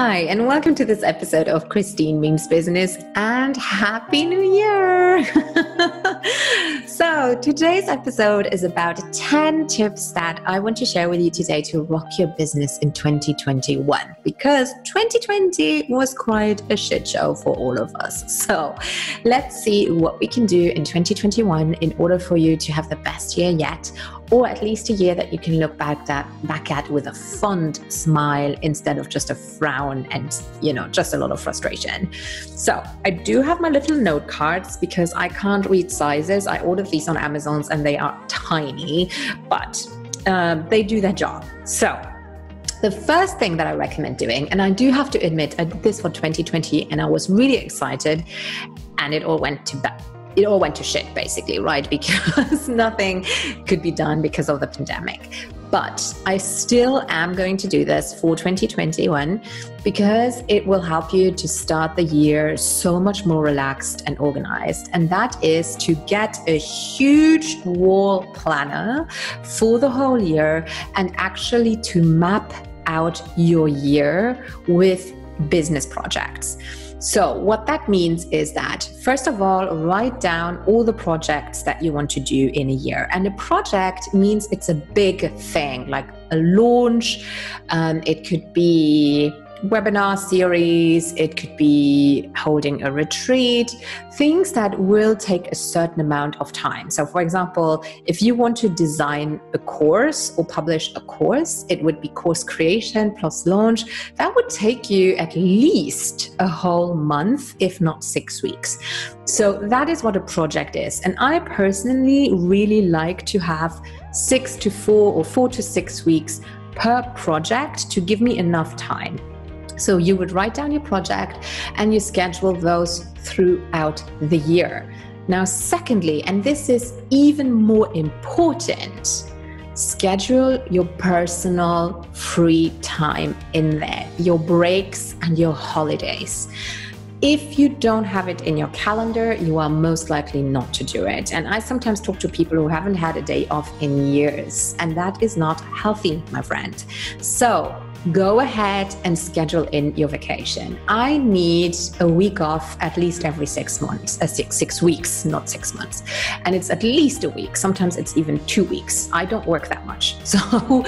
Hi, and welcome to this episode of Christine Means Business, and Happy New Year! So today's episode is about 10 tips that I want to share with you today to rock your business in 2021, because 2020 was quite a shit show for all of us. So let's see what we can do in 2021 in order for you to have the best year yet, or at least a year that you can look back at with a fond smile instead of just a frown and, just a lot of frustration. So I do have my little note cards because I can't read sizes. I ordered these on Amazon and they are tiny, but they do their job. So the first thing that I recommend doing, and I do have to admit, I did this for 2020 and I was really excited, and it all went to shit, basically, right? Because nothing could be done because of the pandemic. But I still am going to do this for 2021 because it will help you to start the year so much more relaxed and organized. And that is to get a huge wall planner for the whole year and actually to map out your year with business projects. So what that means is that, first of all, write down all the projects that you want to do in a year. And a project means it's a big thing, like a launch. It could be webinar series, it could be holding a retreat, things that will take a certain amount of time. So for example, if you want to design a course or publish a course, it would be course creation plus launch. That would take you at least a whole month, if not 6 weeks. So that is what a project is. And I personally really like to have 6 to 4 or 4 to 6 weeks per project to give me enough time. So you would write down your project and you schedule those throughout the year. Now, secondly, and this is even more important, schedule your personal free time in there, your breaks and your holidays. If you don't have it in your calendar, you are most likely not to do it. And I sometimes talk to people who haven't had a day off in years, and that is not healthy, my friend. So go ahead and schedule in your vacation. I need a week off at least every 6 months, 6 weeks, not 6 months. And it's at least a week. Sometimes it's even 2 weeks. I don't work that much. So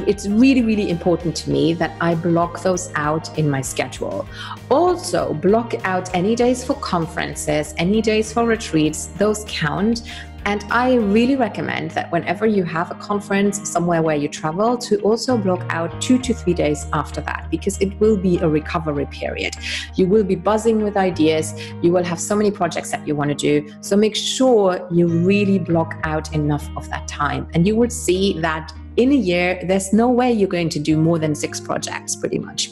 it's really, really important to me that I block those out in my schedule. Also, block out any days for conferences, any days for retreats. Those count. And I really recommend that whenever you have a conference somewhere where you travel, to also block out 2 to 3 days after that, because it will be a recovery period. You will be buzzing with ideas. You will have so many projects that you want to do. So make sure you really block out enough of that time. And you would see that in a year, there's no way you're going to do more than 6 projects, pretty much.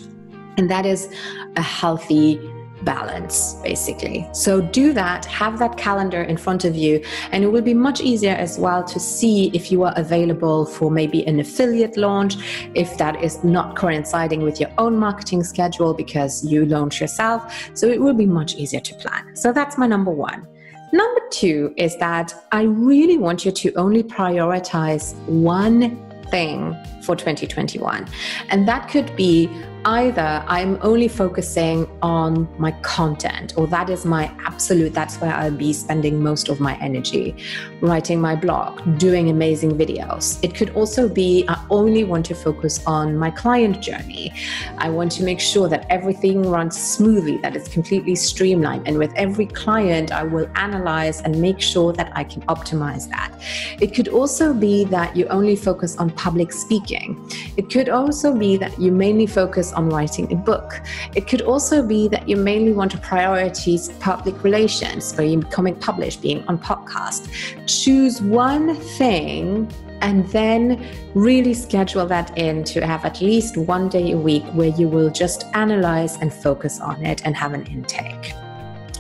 And that is a healthy balance, basically. So do that, have that calendar in front of you, and it will be much easier as well to see if you are available for maybe an affiliate launch, if that is not coinciding with your own marketing schedule because you launch yourself. So it will be much easier to plan. So that's my number one. Number two is that I really want you to only prioritize one thing for 2021. And that could be either I'm only focusing on my content, or that is my absolute, that's where I'll be spending most of my energy, writing my blog, doing amazing videos. It could also be I only want to focus on my client journey. I want to make sure that everything runs smoothly, that it's completely streamlined. And with every client, I will analyze and make sure that I can optimize that. It could also be that you only focus on public speaking. It could also be that you mainly focus on writing a book. It could also be that you mainly want to prioritize public relations, where you're becoming published, being on podcast. Choose one thing and then really schedule that in to have at least 1 day a week where you will just analyze and focus on it and have an intake.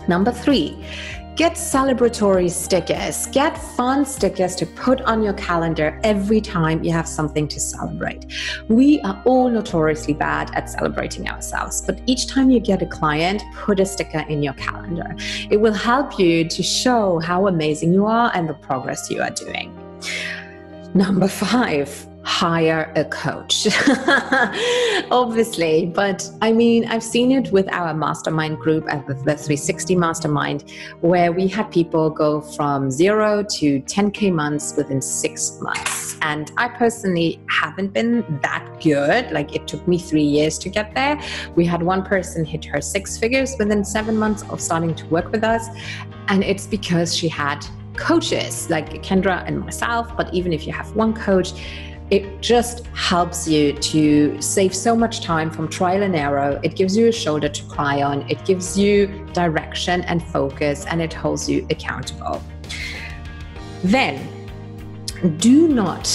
Number 3, get celebratory stickers. Get fun stickers to put on your calendar every time you have something to celebrate. We are all notoriously bad at celebrating ourselves, but each time you get a client, put a sticker in your calendar. It will help you to show how amazing you are and the progress you are doing. Number 5, hire a coach. Obviously, but I mean, I've seen it with our mastermind group at the 360 Mastermind, where we had people go from 0 to 10K months within 6 months. And I personally haven't been that good. Like, it took me 3 years to get there. We had one person hit her 6 figures within 7 months of starting to work with us. And it's because she had coaches like Kendra and myself. But even if you have one coach, it just helps you to save so much time from trial and error. It gives you a shoulder to cry on. It gives you direction and focus, and it holds you accountable. Then, do not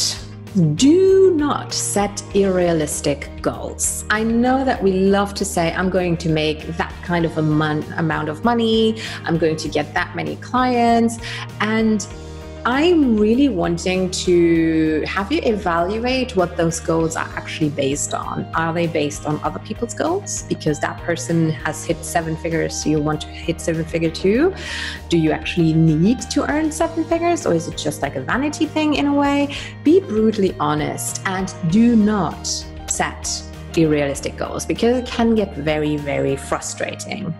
set unrealistic goals. I know that we love to say, I'm going to make that kind of amount of money, I'm going to get that many clients, and I'm really wanting to have you evaluate what those goals are actually based on. Are they based on other people's goals? Because that person has hit 7 figures, so you want to hit 7 figure too? Do you actually need to earn 7 figures, or is it just like a vanity thing in a way? Be brutally honest and do not set unrealistic goals, because it can get very, very frustrating.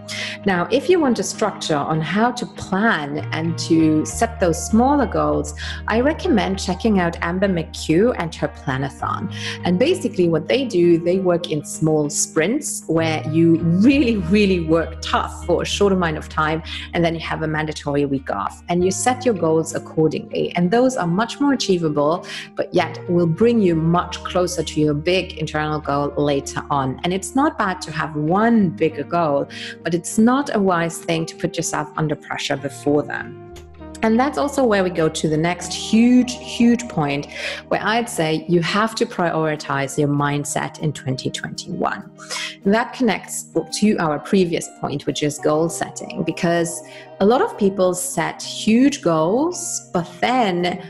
Now, if you want a structure on how to plan and to set those smaller goals, I recommend checking out McCue and her Planathon. And basically what they do, they work in small sprints where you really, really work tough for a short amount of time, and then you have a mandatory week off, and you set your goals accordingly. And those are much more achievable, but yet will bring you much closer to your big internal goal later on. And it's not bad to have one bigger goal, but it's not a wise thing to put yourself under pressure before then. And that's also where we go to the next huge point, where I'd say you have to prioritize your mindset in 2021. And that connects to our previous point, which is goal setting, because a lot of people set huge goals, but then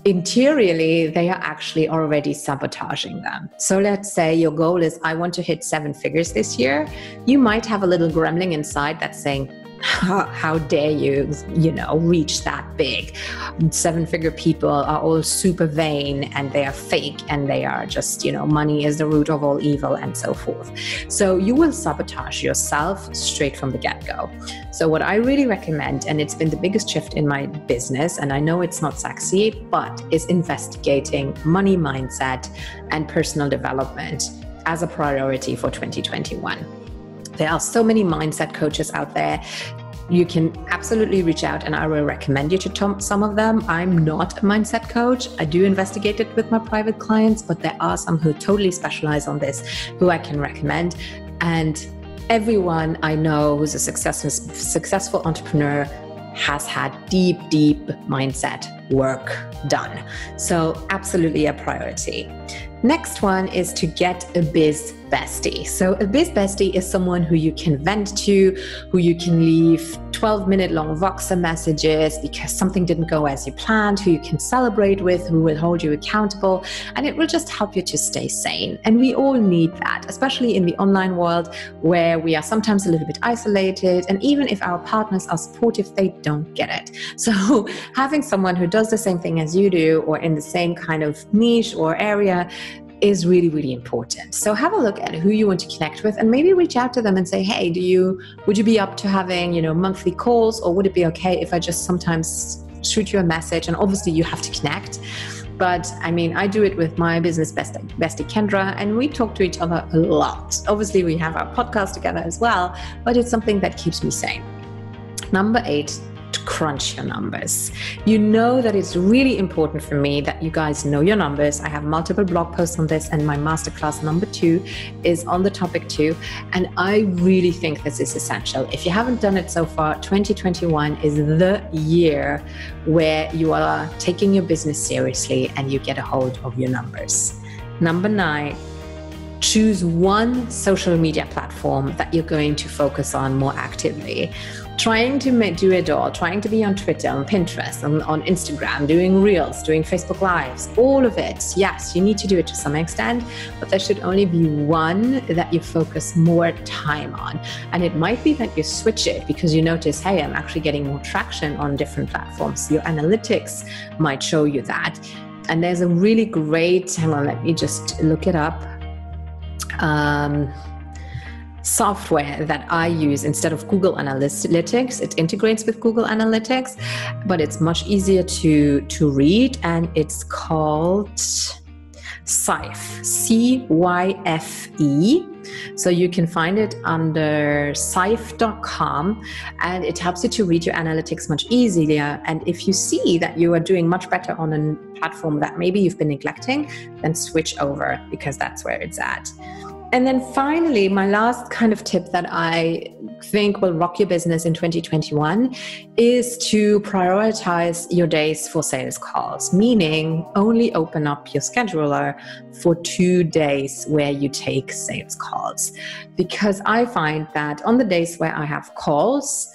interiorly, they are actually already sabotaging them. So let's say your goal is, I want to hit 7 figures this year. You might have a little gremlin inside that's saying, how dare you, reach that big? 7-figure people are all super vain, and they are fake, and they are just, money is the root of all evil, and so forth. So you will sabotage yourself straight from the get-go. So what I really recommend, and it's been the biggest shift in my business, and I know it's not sexy, but is investigating money mindset and personal development as a priority for 2021. There are so many mindset coaches out there. You can absolutely reach out, and I will recommend you to some of them. I'm not a mindset coach. I do investigate it with my private clients, but there are some who totally specialize on this who I can recommend. And everyone I know who's a successful entrepreneur has had deep mindset work done. So absolutely a priority. Next one is to get a biz bestie. So a biz bestie is someone who you can vent to, who you can leave 12-minute long Voxer messages because something didn't go as you planned, who you can celebrate with, who will hold you accountable, and it will just help you to stay sane. And we all need that, especially in the online world where we are sometimes a little bit isolated, and even if our partners are supportive, they don't get it. So having someone who does the same thing as you do, or in the same kind of niche or area, is really important. So have a look at who you want to connect with, and maybe reach out to them and say, hey, would you be up to having, monthly calls, or would it be okay if I just sometimes shoot you a message? And obviously you have to connect. But I mean, I do it with my business bestie Kendra, and we talk to each other a lot. Obviously we have our podcast together as well, but it's something that keeps me sane. Number 8, to crunch your numbers. You know that it's really important for me that you guys know your numbers. I have multiple blog posts on this, and my masterclass number 2 is on the topic too. And I really think this is essential. If you haven't done it so far, 2021 is the year where you are taking your business seriously and you get a hold of your numbers. Number 9, choose one social media platform that you're going to focus on more actively. Trying to do it all, trying to be on Twitter, on Pinterest, on Instagram, doing Reels, doing Facebook Lives, all of it. Yes, you need to do it to some extent, but there should only be one that you focus more time on. And it might be that you switch it because you notice, hey, I'm actually getting more traction on different platforms. Your analytics might show you that. And there's a really great, hang on, let me just look it up, software that I use instead of Google Analytics. It integrates with Google Analytics, but it's much easier to read, and it's called Cyfe, C-Y-F-E. So you can find it under cyfe.com, and it helps you to read your analytics much easier. And if you see that you are doing much better on a platform that maybe you've been neglecting, then switch over, because that's where it's at. And then finally, my last kind of tip that I think will rock your business in 2021 is to prioritize your days for sales calls, meaning only open up your scheduler for 2 days where you take sales calls. Because I find that on the days where I have calls,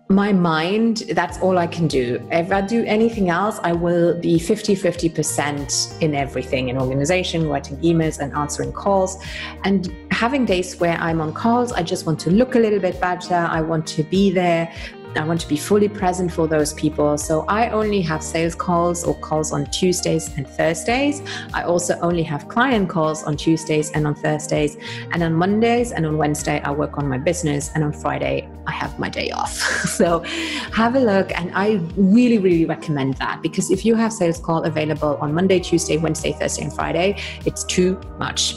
my mind, that's all I can do. If I do anything else, I will be 50% in everything, in organization, writing emails and answering calls. And having days where I'm on calls, I just want to look a little bit better. I want to be there. I want to be fully present for those people. So I only have sales calls or calls on Tuesdays and Thursdays. I also only have client calls on Tuesdays and on Thursdays. And on Mondays and on Wednesday, I work on my business. And on Friday, I have my day off. So have a look. And I really, really recommend that, because if you have sales call available on Monday, Tuesday, Wednesday, Thursday, and Friday, it's too much.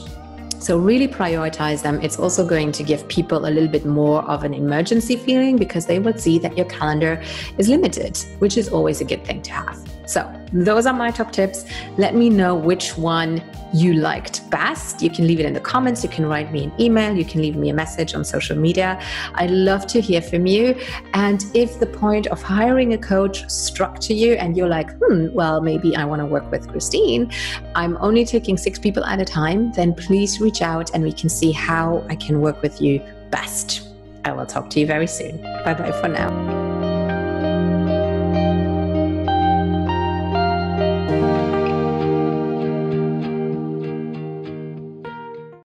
So really prioritize them. It's also going to give people a little bit more of an emergency feeling, because they will see that your calendar is limited, which is always a good thing to have. So those are my top tips. Let me know which one you liked best. You can leave it in the comments. You can write me an email. You can leave me a message on social media. I'd love to hear from you. And if the point of hiring a coach struck to you and you're like, well, maybe I want to work with Christine, I'm only taking 6 people at a time, then please reach out and we can see how I can work with you best. I will talk to you very soon. Bye-bye for now.